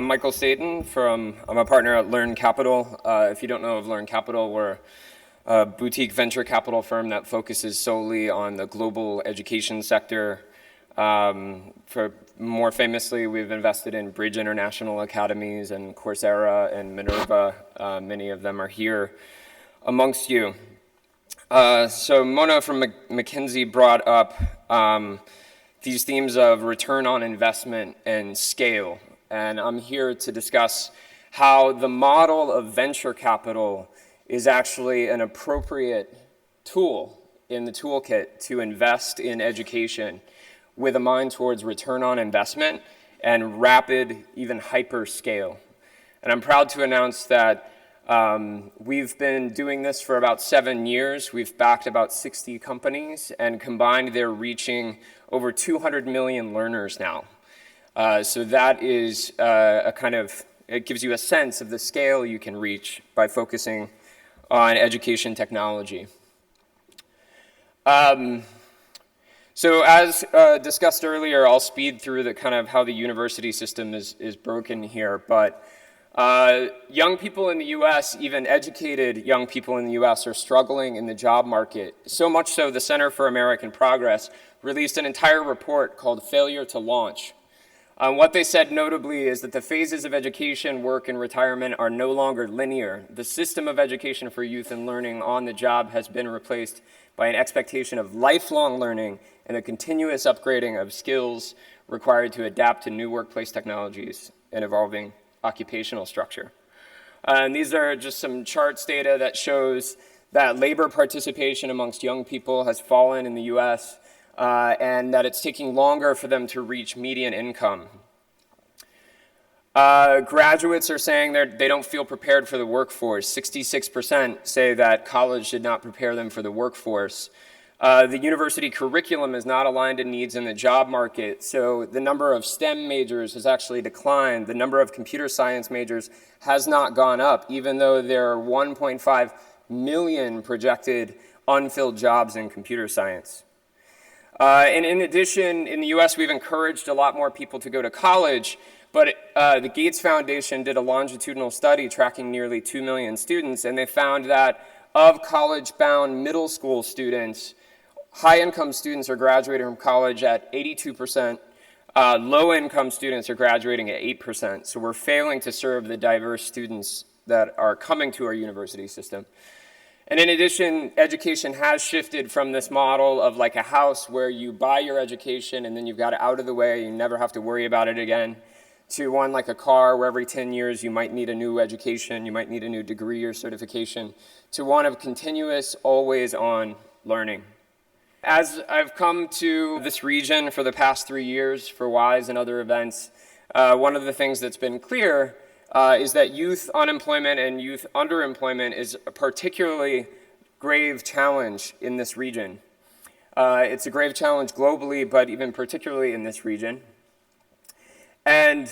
I'm Michael Staton I'm a partner at Learn Capital. If you don't know of Learn Capital, we're a boutique venture capital firm that focuses solely on the global education sector. More famously, we've invested in Bridge International Academies and Coursera and Minerva. Many of them are here amongst you. So Mona from McKinsey brought up these themes of return on investment and scale. And I'm here to discuss how the model of venture capital is actually an appropriate tool in the toolkit to invest in education with a mind towards return on investment and rapid, even hyper scale. And I'm proud to announce that we've been doing this for about 7 years. We've backed about 60 companies, and combined they're reaching over 200 million learners now. So that is it gives you a sense of the scale you can reach by focusing on education technology. So as discussed earlier, I'll speed through the kind of how the university system is broken here, but young people in the US, even educated young people in the US, are struggling in the job market. So much so, the Center for American Progress released an entire report called Failure to Launch. What they said notably is that the phases of education, work, and retirement are no longer linear. The system of education for youth and learning on the job has been replaced by an expectation of lifelong learning and a continuous upgrading of skills required to adapt to new workplace technologies and evolving occupational structure. And these are just some charts data that shows that labor participation amongst young people has fallen in the US, and that it's taking longer for them to reach median income. Graduates are saying they don't feel prepared for the workforce. 66% say that college did not prepare them for the workforce. The university curriculum is not aligned to needs in the job market, so the number of STEM majors has actually declined. The number of computer science majors has not gone up, even though there are 1.5 million projected unfilled jobs in computer science. And in addition, in the US, we've encouraged a lot more people to go to college, but the Gates Foundation did a longitudinal study tracking nearly 2 million students, and they found that of college-bound middle school students, high-income students are graduating from college at 82%, low-income students are graduating at 8%, so we're failing to serve the diverse students that are coming to our university system. And in addition, education has shifted from this model of like a house where you buy your education and then you've got it out of the way, you never have to worry about it again, to one like a car where every 10 years you might need a new education, you might need a new degree or certification, to one of continuous, always-on learning. As I've come to this region for the past 3 years for WISE and other events, one of the things that's been clear is that youth unemployment and youth underemployment is a particularly grave challenge in this region. It's a grave challenge globally, but even particularly in this region. And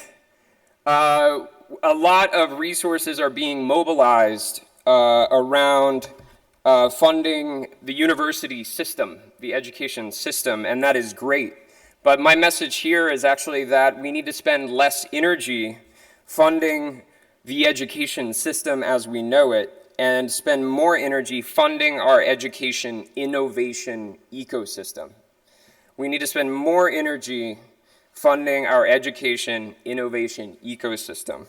a lot of resources are being mobilized around funding the university system, the education system, and that is great. But my message here is actually that we need to spend less energy funding the education system as we know it, and spend more energy funding our education innovation ecosystem. We need to spend more energy funding our education innovation ecosystem.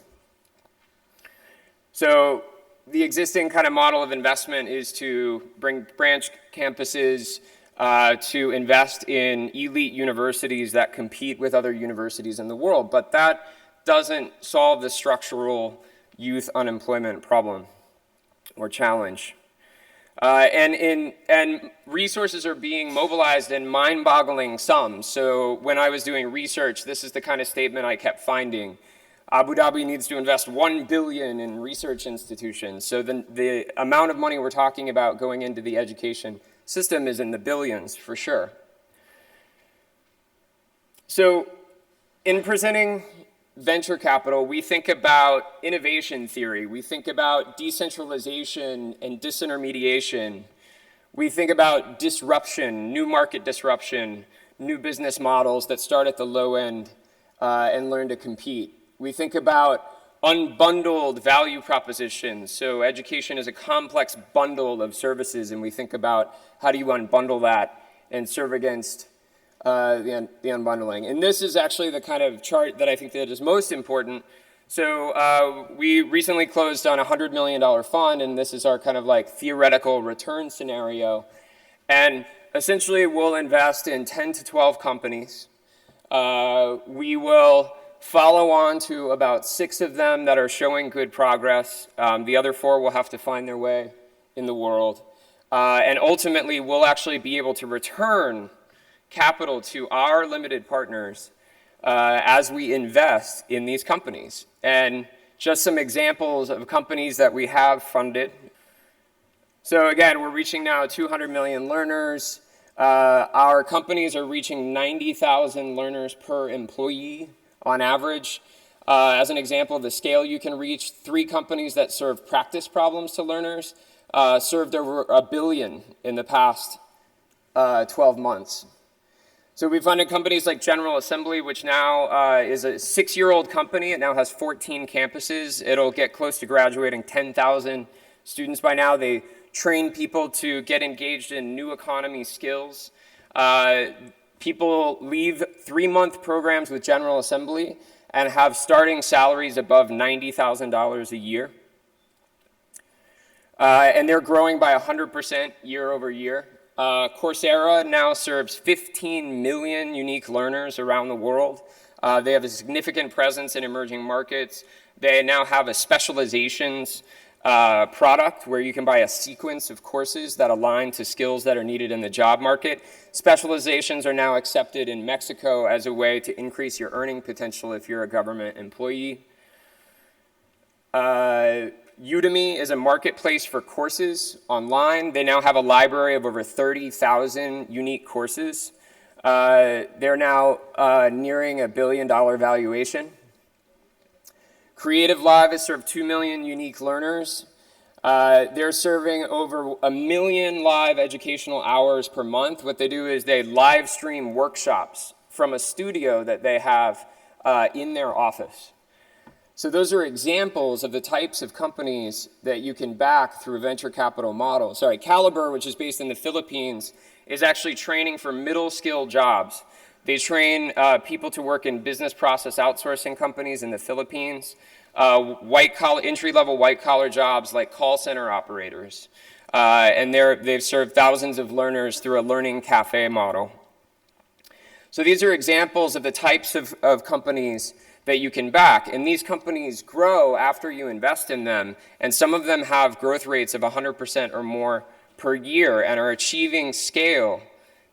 So the existing kind of model of investment is to bring branch campuses to invest in elite universities that compete with other universities in the world, but that doesn't solve the structural youth unemployment problem or challenge. And resources are being mobilized in mind-boggling sums. So when I was doing research, this is the kind of statement I kept finding. Abu Dhabi needs to invest $1 billion in research institutions. So the amount of money we're talking about going into the education system is in the billions, for sure. So in presenting venture capital, we think about innovation theory. We think about decentralization and disintermediation. We think about disruption, new market disruption, new business models that start at the low end and learn to compete. We think about unbundled value propositions. So education is a complex bundle of services, and we think about how do you unbundle that and serve against the unbundling. And this is actually the kind of chart that I think that is most important. So we recently closed on a $100 million fund, and this is our kind of like theoretical return scenario. And essentially, we'll invest in 10 to 12 companies. We will follow on to about 6 of them that are showing good progress. The other 4 will have to find their way in the world. And ultimately, we'll actually be able to return capital to our limited partners as we invest in these companies. And just some examples of companies that we have funded. So again, we're reaching now 200 million learners. Our companies are reaching 90,000 learners per employee on average. As an example of the scale you can reach, 3 companies that serve practice problems to learners served over $1 billion in the past 12 months. So we funded companies like General Assembly, which now is a 6-year-old company. It now has 14 campuses. It'll get close to graduating 10,000 students by now. They train people to get engaged in new economy skills. People leave 3-month programs with General Assembly and have starting salaries above $90,000 a year. And they're growing by 100% year over year. Coursera now serves 15 million unique learners around the world. They have a significant presence in emerging markets. They now have a specializations product where you can buy a sequence of courses that align to skills that are needed in the job market. Specializations are now accepted in Mexico as a way to increase your earning potential if you're a government employee. Udemy is a marketplace for courses online. They now have a library of over 30,000 unique courses. They're now nearing $1 billion valuation. Creative Live has served 2 million unique learners. They're serving over 1 million live educational hours per month. What they do is they live stream workshops from a studio that they have in their office. So those are examples of the types of companies that you can back through a venture capital model. Sorry, Caliber, which is based in the Philippines, is actually training for middle skill jobs. They train people to work in business process outsourcing companies in the Philippines, entry-level white-collar jobs like call center operators. And they've served thousands of learners through a learning cafe model. So these are examples of the types of companies that you can back. And these companies grow after you invest in them. And some of them have growth rates of 100% or more per year and are achieving scale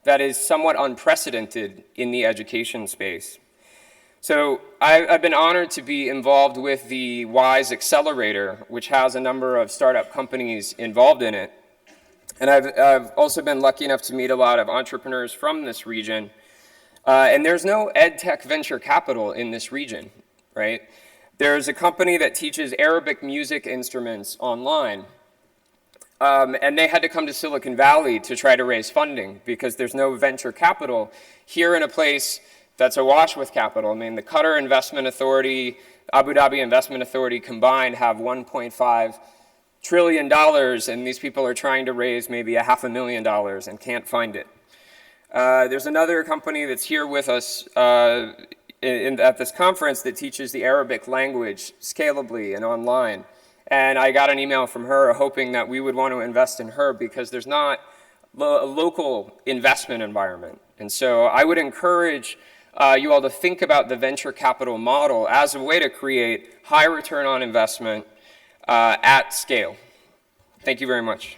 that is somewhat unprecedented in the education space. So I've been honored to be involved with the WISE Accelerator, which has a number of startup companies involved in it. And I've also been lucky enough to meet a lot of entrepreneurs from this region. And there's no ed tech venture capital in this region, right? There's a company that teaches Arabic music instruments online. And they had to come to Silicon Valley to try to raise funding because there's no venture capital here in a place that's awash with capital. I mean, the Qatar Investment Authority, Abu Dhabi Investment Authority combined have $1.5 trillion, and these people are trying to raise maybe $500,000 and can't find it. There's another company that's here with us at this conference that teaches the Arabic language scalably and online. And I got an email from her hoping that we would want to invest in her because there's not a local investment environment. And so I would encourage you all to think about the venture capital model as a way to create high return on investment at scale. Thank you very much.